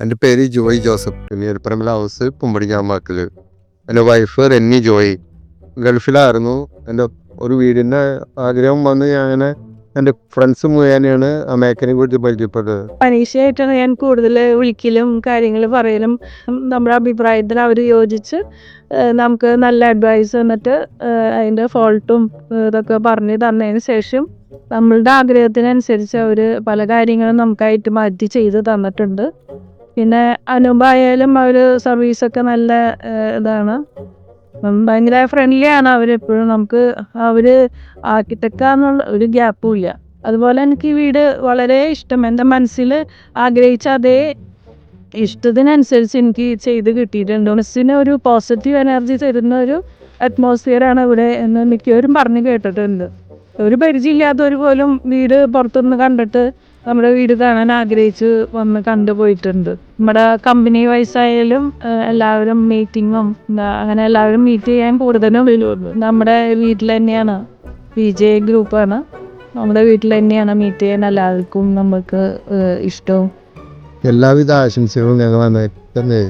എൻ്റെ പേര് Joy Joseph. നീർപ്പറമ്പിൽ house, പുമ്പടിഞ്ഞാമ്പാക്കിൽ. എൻ്റെ വൈഫ് റെന്നി ജോയ് ഗൾഫിലായിരുന്നു. എൻ്റെ ഒരു വീടിൻ്റെ ആഗ്രഹം വന്ന് ഞാൻ എൻ്റെ ഫ്രണ്ട്സ് മുഖേനയാണ് ആ മേഖലയെ കുറിച്ച് പരിചയപ്പെട്ടത്. പരീക്ഷയായിട്ടാണ് ഞാൻ കൂടുതൽ വിളിക്കലും കാര്യങ്ങൾ പറയലും. നമ്മുടെ അഭിപ്രായത്തിൽ അവർ യോജിച്ച് നമുക്ക് നല്ല അഡ്വൈസ് തന്നിട്ട് അതിൻ്റെ ഫോൾട്ടും ഇതൊക്കെ പറഞ്ഞു തന്നതിന് ശേഷം നമ്മളുടെ ആഗ്രഹത്തിനനുസരിച്ച് അവർ പല കാര്യങ്ങളും നമുക്കായിട്ട് മാറ്റി ചെയ്ത് തന്നിട്ടുണ്ട്. പിന്നെ അനുഭവമായാലും അവർ സർവീസൊക്കെ നല്ല ഇതാണ്. ഭയങ്കര ഫ്രണ്ട്ലി ആണ് അവരെപ്പോഴും. നമുക്ക് അവർ ആർക്കിടെക്റ്റാന്നുള്ള ഒരു ഗ്യാപ്പും ഇല്ല. അതുപോലെ എനിക്ക് ഈ വീട് വളരെ ഇഷ്ടം. എൻ്റെ മനസ്സിൽ ആഗ്രഹിച്ച അതേ ഇഷ്ടത്തിനനുസരിച്ച് എനിക്ക് ചെയ്ത് കിട്ടിയിട്ടുണ്ട്. മനസ്സിന് ഒരു പോസിറ്റീവ് എനർജി തരുന്ന ഒരു അറ്റ്മോസ്ഫിയറാണ് ഇവിടെ എന്ന് മിക്കവരും പറഞ്ഞു കേട്ടിട്ടുണ്ട്. ഒരു പരിചയമില്ലാത്തവർ പോലും വീട് പുറത്തുനിന്ന് കണ്ടിട്ട് നമ്മുടെ വീട് കാണാൻ ആഗ്രഹിച്ച് വന്ന് കണ്ടുപോയിട്ടുണ്ട്. നമ്മുടെ കമ്പനി വൈസായാലും എല്ലാവരും മീറ്റിങ്ങും അങ്ങനെ എല്ലാവരും മീറ്റ് ചെയ്യാൻ കൂടുതലും നമ്മുടെ വീട്ടിൽ തന്നെയാണ്. PJ ഗ്രൂപ്പാണ്. നമ്മുടെ വീട്ടിൽ തന്നെയാണ് മീറ്റ് ചെയ്യാൻ എല്ലാവർക്കും നമുക്ക് ഇഷ്ടവും. എല്ലാവിധ ആശംസകളും ഞങ്ങൾ തന്നെ